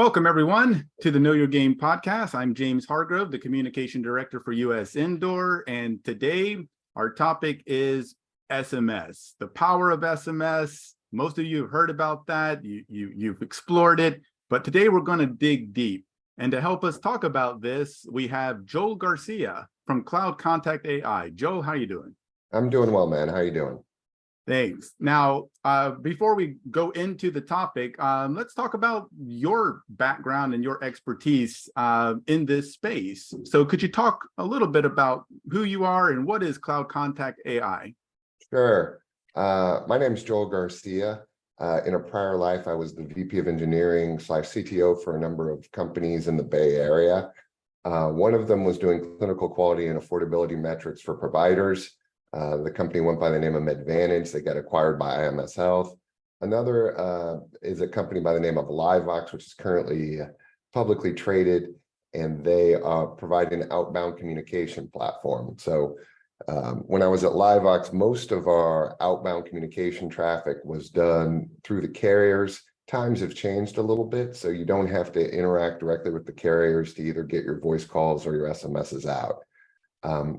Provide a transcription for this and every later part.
Welcome, everyone, to the Know Your Game podcast. I'm James Hargrove, the Communication Director for US Indoor, and today our topic is SMS, the power of SMS. Most of you have heard about that. You've explored it, but today we're going to dig deep. And to help us talk about this, we have Joel Garcia from CloudContactAI. Joel, how are you doing? I'm doing well, man. How are you doing? Thanks. Now, before we go into the topic, let's talk about your background and your expertise in this space. So could you talk a little bit about who you are and what is CloudContactAI? Sure. My name is Joel Garcia. In a prior life, I was the VP of Engineering / CTO for a number of companies in the Bay Area. One of them was doing clinical quality and affordability metrics for providers. The company went by the name of Medvantage. They got acquired by IMS Health. Another is a company by the name of LiveVox, which is currently publicly traded, and they provide an outbound communication platform. So when I was at LiveVox, most of our outbound communication traffic was done through the carriers. Times have changed a little bit, so you don't have to interact directly with the carriers to either get your voice calls or your SMSs out.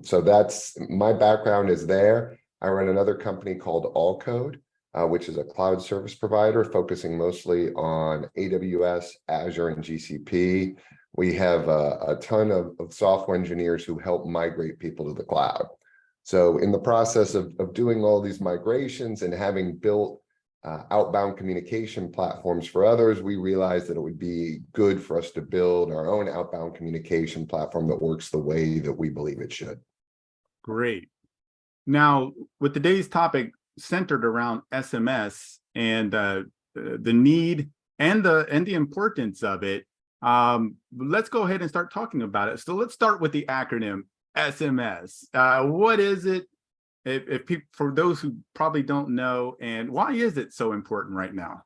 So that's my background is there. I run another company called Allcode, which is a cloud service provider focusing mostly on AWS, Azure, and GCP. We have a ton of software engineers who help migrate people to the cloud. So in the process of doing all these migrations and having built outbound communication platforms for others, we realized that it would be good for us to build our own outbound communication platform that works the way that we believe it should. Great. Now, with today's topic centered around SMS and the need and the importance of it, let's go ahead and start talking about it. So let's start with the acronym SMS. What is it? If people, for those who probably don't know, and why is it so important right now?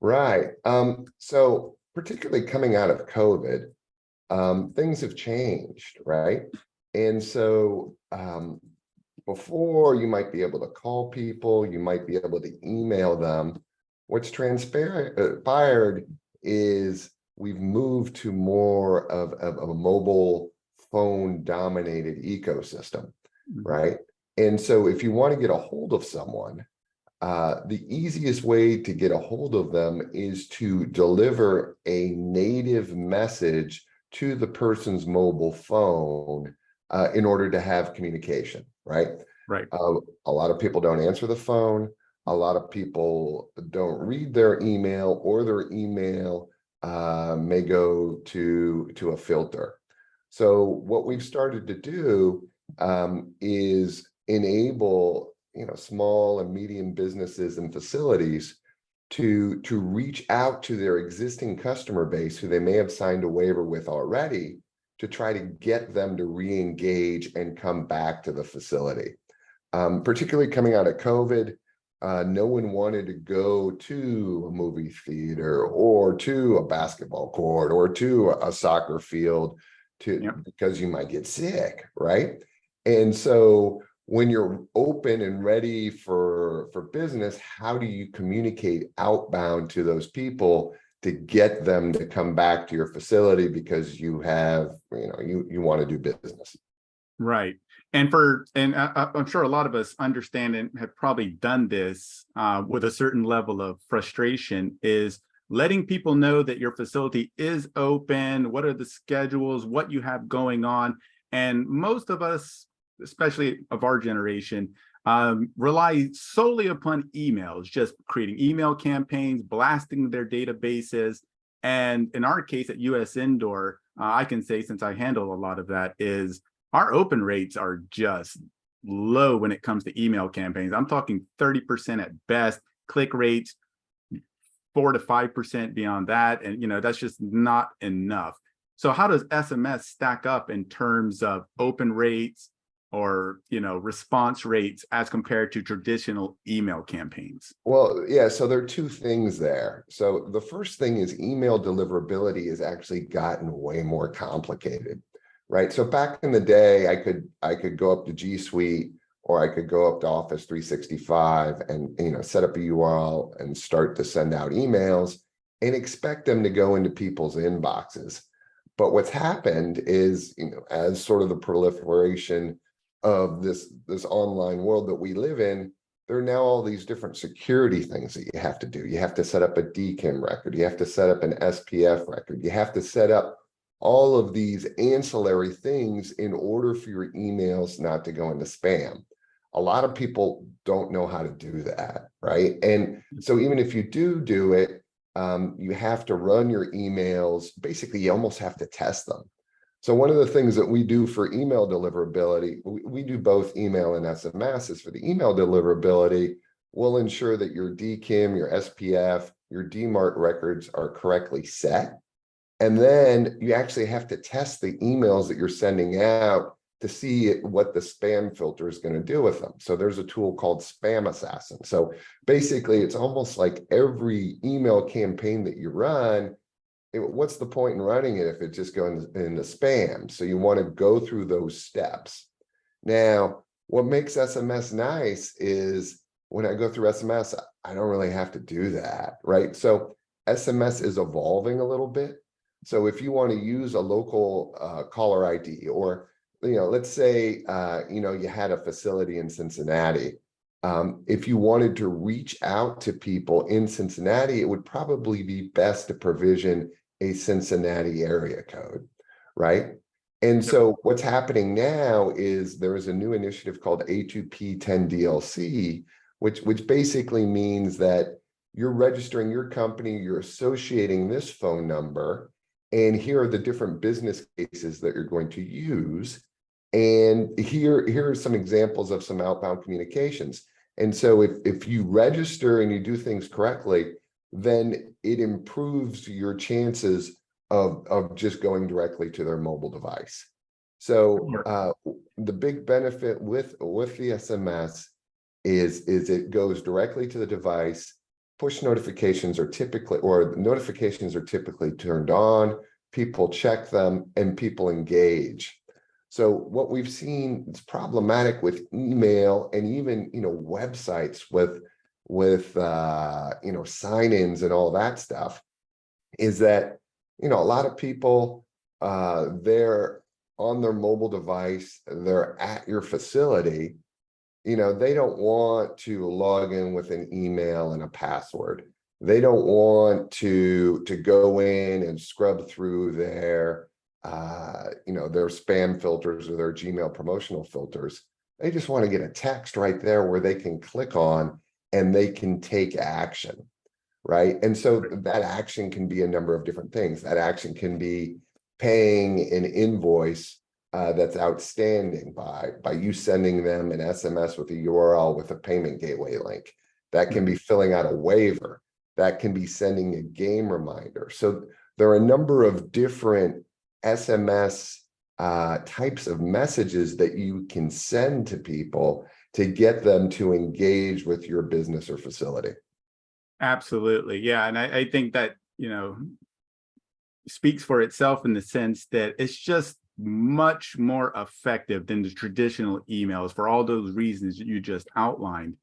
Right. So particularly coming out of COVID, things have changed, right? And so before you might be able to call people, you might be able to email them. What's transpired is we've moved to more of a mobile phone dominated ecosystem, right? And so if you want to get a hold of someone, the easiest way to get a hold of them is to deliver a native message to the person's mobile phone in order to have communication, right? Right. A lot of people don't answer the phone. A lot of people don't read their email, or their email may go to a filter. So what we've started to do is enable small and medium businesses and facilities to reach out to their existing customer base who they may have signed a waiver with already, to try to get them to re-engage and come back to the facility. Particularly coming out of COVID, no one wanted to go to a movie theater or to a basketball court or to a soccer field because you might get sick, right? And so when you're open and ready for business, how do you communicate outbound to those people to get them to come back to your facility because you have, you want to do business? Right. And I'm sure a lot of us understand and have probably done this with a certain level of frustration, is letting people know that your facility is open, what are the schedules, what you have going on. And most of us, especially of our generation, rely solely upon emails, just creating email campaigns, blasting their databases. And in our case at US Indoor, I can say, since I handle a lot of that, is our open rates are just low when it comes to email campaigns. I'm talking 30% at best, click rates 4 to 5% beyond that. And that's just not enough. So how does SMS stack up in terms of open rates or response rates as compared to traditional email campaigns? Well, yeah, so there are two things there. So the first thing is email deliverability has actually gotten way more complicated, right? So back in the day, I could go up to G Suite, or I could go up to Office 365 and set up a URL and start to send out emails. and expect them to go into people's inboxes. But what's happened is, as sort of the proliferation of this online world that we live in, there are now all these different security things that you have to do. You have to set up a DKIM record. You have to set up an SPF record. You have to set up all of these ancillary things in order for your emails not to go into spam. A lot of people don't know how to do that, right? And so even if you do it, you have to run your emails. Basically, you almost have to test them. So one of the things that we do for email deliverability, we do both email and SMS, is for the email deliverability, we'll ensure that your DKIM, your SPF, your DMARC records are correctly set. And then you actually have to test the emails that you're sending out to see what the spam filter is going to do with them. So there's a tool called Spam Assassin. So basically, it's almost like every email campaign that you run, what's the point in running it if it just goes into spam? So you want to go through those steps. Now, what makes SMS nice is when I go through SMS, I don't really have to do that, right? So SMS is evolving a little bit. So if you want to use a local caller ID, or let's say you had a facility in Cincinnati. If you wanted to reach out to people in Cincinnati, it would probably be best to provision a Cincinnati area code, right? And so what's happening now is there is a new initiative called A2P10DLC, which basically means that you're registering your company, you're associating this phone number, and here are the different business cases that you're going to use. And here are some examples of some outbound communications. And so if you register and you do things correctly, then it improves your chances of just going directly to their mobile device. So the big benefit with the SMS is it goes directly to the device. Push notifications are typically, or notifications are typically turned on. People check them and people engage. So what we've seen is problematic with email and even websites with sign-ins and all that stuff is that a lot of people they're on their mobile device, they're at your facility, they don't want to log in with an email and a password. They don't want to go in and scrub through their spam filters or their Gmail promotional filters. They just want to get a text right there where they can click on and they can take action, right? And so that action can be a number of different things. That action can be paying an invoice that's outstanding by you sending them an SMS with a URL with a payment gateway link. That can be filling out a waiver. That can be sending a game reminder. So there are a number of different SMS types of messages that you can send to people to get them to engage with your business or facility. Absolutely. Yeah. And I think that, speaks for itself in the sense that it's just much more effective than the traditional emails for all those reasons that you just outlined.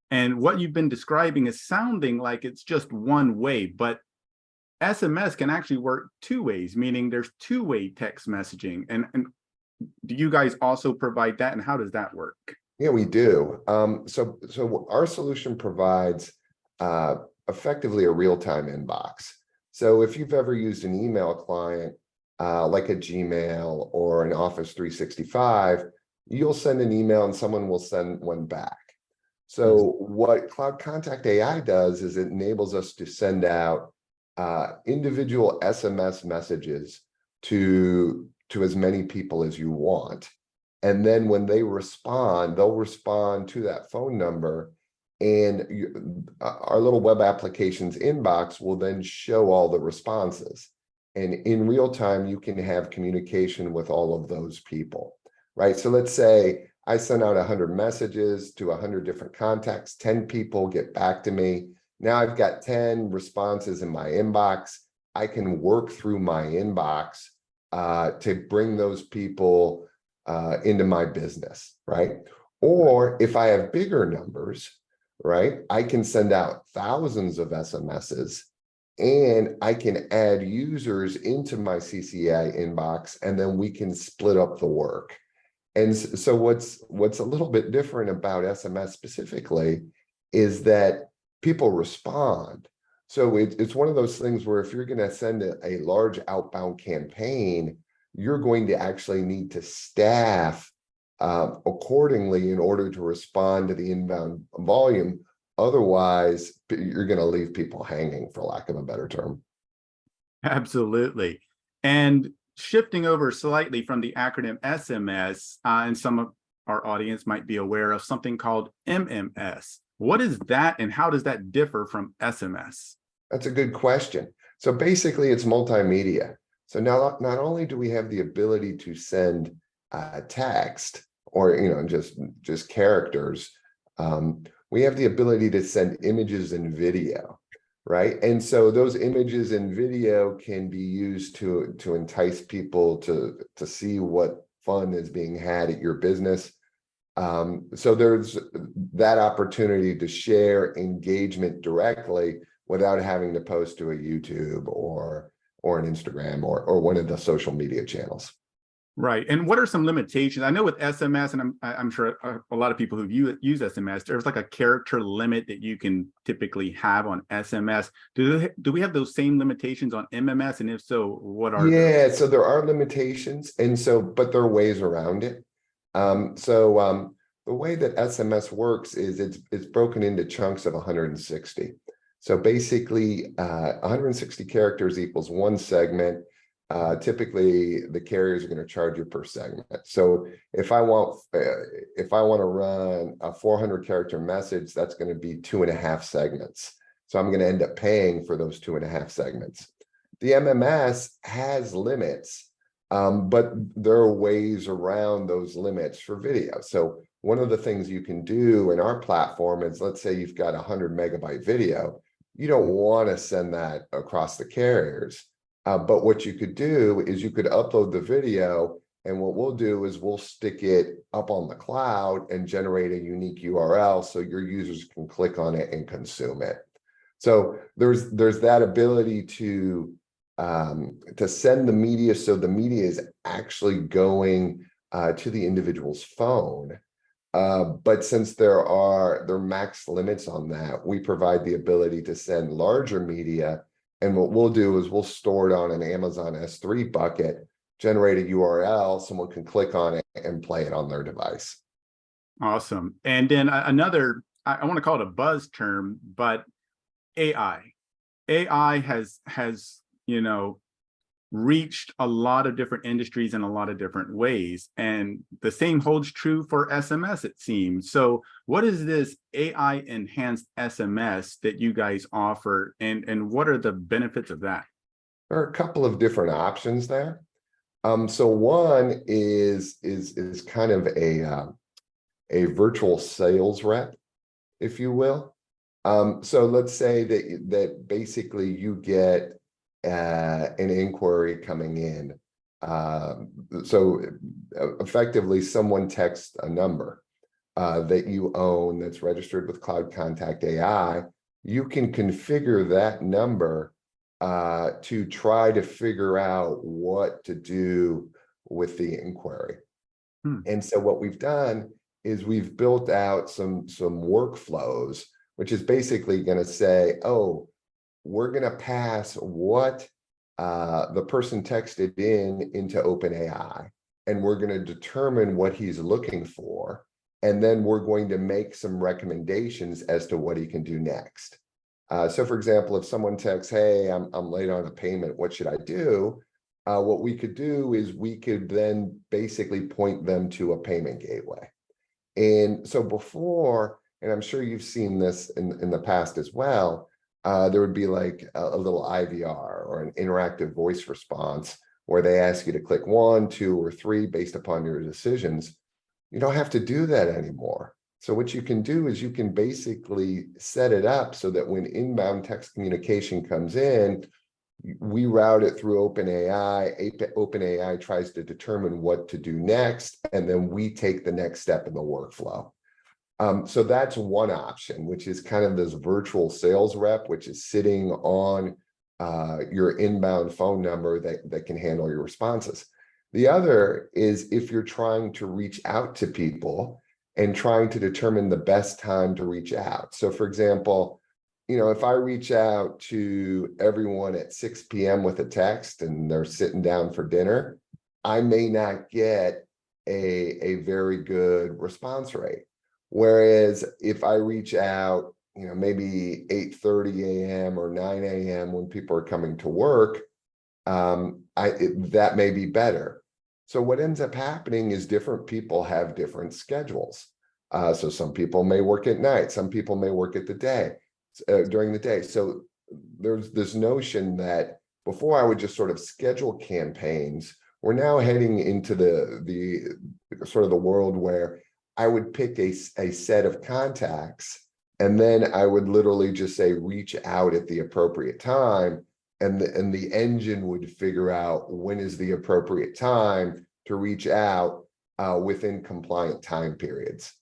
And what you've been describing is sounding like it's just one way, but SMS can actually work two ways, meaning there's two-way text messaging. And do you guys also provide that? And how does that work? Yeah, we do. So our solution provides effectively a real-time inbox. So if you've ever used an email client like a Gmail or an Office 365, you'll send an email and someone will send one back. So what CloudContactAI does is it enables us to send out individual SMS messages to as many people as you want. And then when they respond, they'll respond to that phone number, and our little web applications inbox will then show all the responses. And in real time, you can have communication with all of those people, right? So let's say I send out 100 messages to 100 different contacts, 10 people get back to me. Now I've got 10 responses in my inbox. I can work through my inbox to bring those people into my business, right? Or if I have bigger numbers, right, I can send out thousands of SMSs and I can add users into my CCI inbox, and then we can split up the work. And so what's a little bit different about SMS specifically is that people respond. So it's one of those things where if you're going to send a large outbound campaign, you're going to actually need to staff accordingly in order to respond to the inbound volume. Otherwise, you're going to leave people hanging, for lack of a better term. Absolutely. And shifting over slightly from the acronym SMS, and some of our audience might be aware of something called MMS. What is that, and how does that differ from SMS? That's a good question. So basically, it's multimedia. So now, not only do we have the ability to send text or just characters, we have the ability to send images and video, right? And so those images and video can be used to entice people to see what fun is being had at your business. So there's that opportunity to share engagement directly without having to post to a YouTube or an Instagram or one of the social media channels. Right. And what are some limitations? I know with SMS, and I'm sure a lot of people who use SMS, there's like a character limit that you can typically have on SMS. Do we have those same limitations on MMS? And if so, what are those? So there are limitations, but there are ways around it. The way that SMS works is it's broken into chunks of 160. So basically, 160 characters equals one segment. Typically, the carriers are going to charge you per segment. So if I want to run a 400 character message, that's going to be 2.5 segments. So I'm going to end up paying for those 2.5 segments. The MMS has limits, but there are ways around those limits for video. So one of the things you can do in our platform is, let's say you've got 100 megabyte video. You don't want to send that across the carriers. But what you could do is you could upload the video, and what we'll do is we'll stick it up on the cloud and generate a unique URL so your users can click on it and consume it. So there's that ability to send the media, so the media is actually going to the individual's phone. But since there are max limits on that, we provide the ability to send larger media. And what we'll do is we'll store it on an Amazon S3 bucket, generate a URL, someone can click on it and play it on their device. Awesome. And then another, I want to call it a buzz term, but AI. AI has reached a lot of different industries in a lot of different ways. And the same holds true for SMS, it seems. So what is this AI enhanced SMS that you guys offer, and what are the benefits of that? There are a couple of different options there. So one is kind of a virtual sales rep, if you will. So let's say that basically you get an inquiry coming in. So effectively, someone texts a number that you own that's registered with CloudContactAI. You can configure that number to try to figure out what to do with the inquiry. And so what we've done is we've built out some workflows, which is basically going to say, oh, we're going to pass what the person texted into OpenAI, and we're going to determine what he's looking for. And then we're going to make some recommendations as to what he can do next. So for example, if someone texts, hey, I'm late on a payment, what should I do? What we could do is we could then basically point them to a payment gateway. And so before, and I'm sure you've seen this in the past as well, there would be like a little IVR or an interactive voice response where they ask you to click 1, 2, or 3 based upon your decisions. You don't have to do that anymore. So what you can do is you can basically set it up so that when inbound text communication comes in, we route it through OpenAI. OpenAI tries to determine what to do next, and then we take the next step in the workflow. So that's one option, which is kind of this virtual sales rep, which is sitting on your inbound phone number that can handle your responses. The other is if you're trying to reach out to people and trying to determine the best time to reach out. So for example, if I reach out to everyone at 6 p.m. with a text and they're sitting down for dinner, I may not get a very good response rate. Whereas if I reach out, maybe 8:30 a.m. or 9 a.m. when people are coming to work, that may be better. So what ends up happening is different people have different schedules. So some people may work at night, some people may work at the day, during the day. So there's this notion that before I would just sort of schedule campaigns, we're now heading into the sort of the world where I would pick a set of contacts, and then I would literally just say, reach out at the appropriate time. And the engine would figure out when is the appropriate time to reach out within compliant time periods.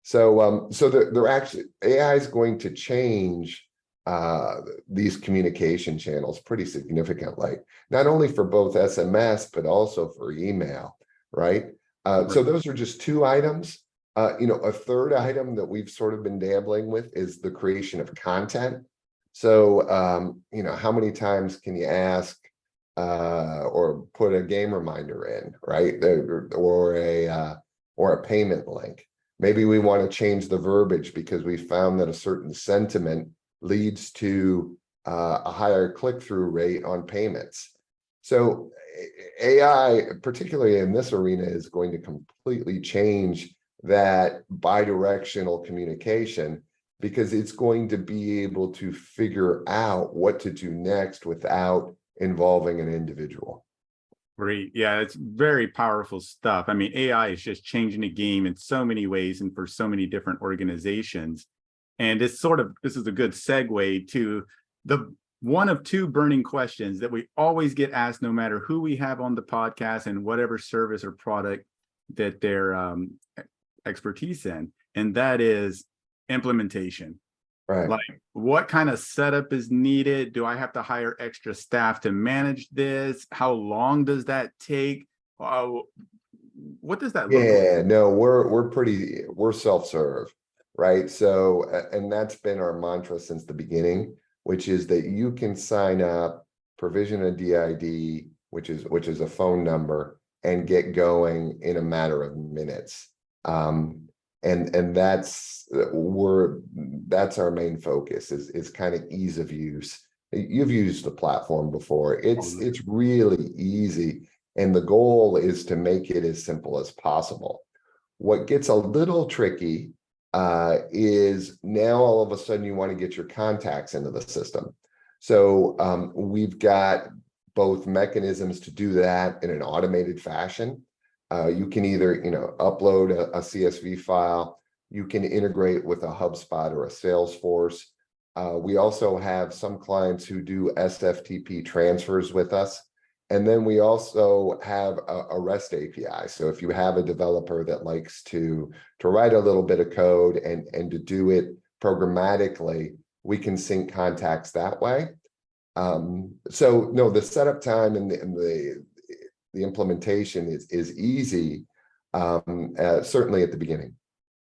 So they're actually, AI is going to change these communication channels pretty significantly, not only for both SMS, but also for email, right? So those are just two items. A third item that we've sort of been dabbling with is the creation of content. So, how many times can you ask or put a game reminder in, right? Or a payment link. Maybe we want to change the verbiage because we found that a certain sentiment leads to a higher click-through rate on payments. So AI, particularly in this arena, is going to completely change that bidirectional communication, because it's going to be able to figure out what to do next without involving an individual. Great. Yeah, it's very powerful stuff. I mean, AI is just changing the game in so many ways and for so many different organizations. And this is a good segue to the one of two burning questions that we always get asked, no matter who we have on the podcast and whatever service or product that their expertise in, and that is implementation. Right. Like, what kind of setup is needed? Do I have to hire extra staff to manage this? How long does that take? What does that look like? Yeah, no, we're self-serve, right? So, and that's been our mantra since the beginning, which is that you can sign up, provision a DID, which is a phone number, and get going in a matter of minutes. And that's our main focus is kind of ease of use. You've used the platform before. It's really easy, and the goal is to make it as simple as possible. What gets a little tricky is now all of a sudden you want to get your contacts into the system. So we've got both mechanisms to do that in an automated fashion. You can either, upload a CSV file. You can integrate with a HubSpot or a Salesforce. We also have some clients who do SFTP transfers with us. And then we also have a REST API. So if you have a developer that likes to write a little bit of code and to do it programmatically, we can sync contacts that way. So no, the setup time and the implementation is easy, certainly at the beginning.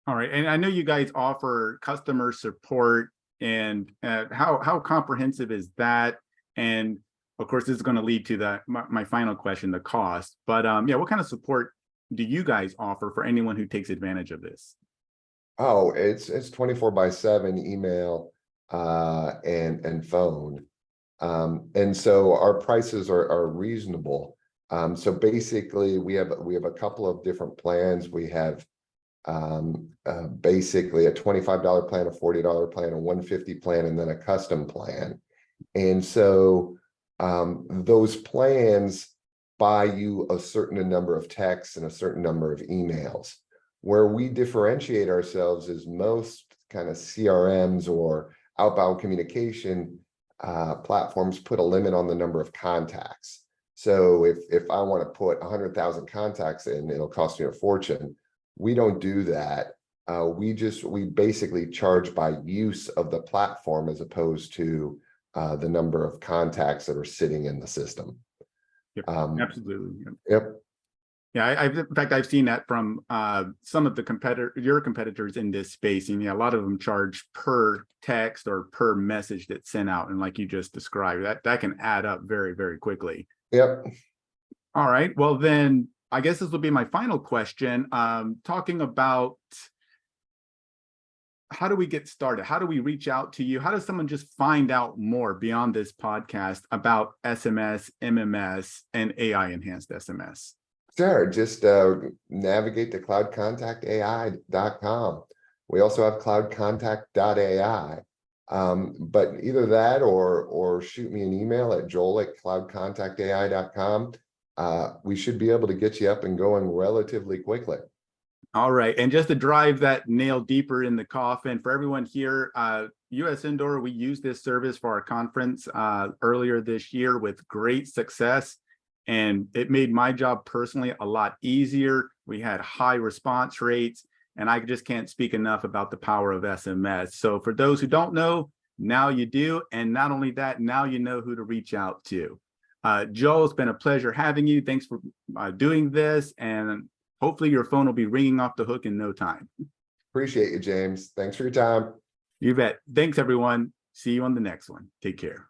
All right, and I know you guys offer customer support, and how comprehensive is that? And of course, this is going to lead to my final question, the cost. But yeah, what kind of support do you guys offer for anyone who takes advantage of this? Oh, it's 24/7 email and phone, and so our prices are reasonable. So basically, we have a couple of different plans. We have basically a $25 plan, a $40 plan, a $150 plan, and then a custom plan. And so those plans buy you a certain number of texts and a certain number of emails. Where we differentiate ourselves is most kind of CRMs or outbound communication platforms put a limit on the number of contacts. So if I want to put 100,000 contacts in, it'll cost you a fortune. We don't do that. We basically charge by use of the platform as opposed to the number of contacts that are sitting in the system. Yep, absolutely. Yep. Yeah, in fact, I've seen that from some of the your competitors in this space, and yeah, a lot of them charge per text or per message that's sent out, and like you just described, that can add up very, very quickly. Yep. All right, well then, I guess this will be my final question. Talking about how do we get started? How do we reach out to you? How does someone just find out more beyond this podcast about SMS, MMS, and AI enhanced SMS? Sure, just navigate to CloudContactAI.com. We also have CloudContact.ai. But either that or shoot me an email at joel@CloudContactAI.com. We should be able to get you up and going relatively quickly. All right, and just to drive that nail deeper in the coffin, for everyone here, US Indoor, we used this service for our conference earlier this year with great success. And it made my job personally a lot easier. We had high response rates, and I just can't speak enough about the power of SMS. So for those who don't know, now you do. And not only that, now you know who to reach out to. Joel, it's been a pleasure having you. Thanks for doing this. And hopefully your phone will be ringing off the hook in no time. Appreciate you, James. Thanks for your time. You bet. Thanks, everyone. See you on the next one. Take care.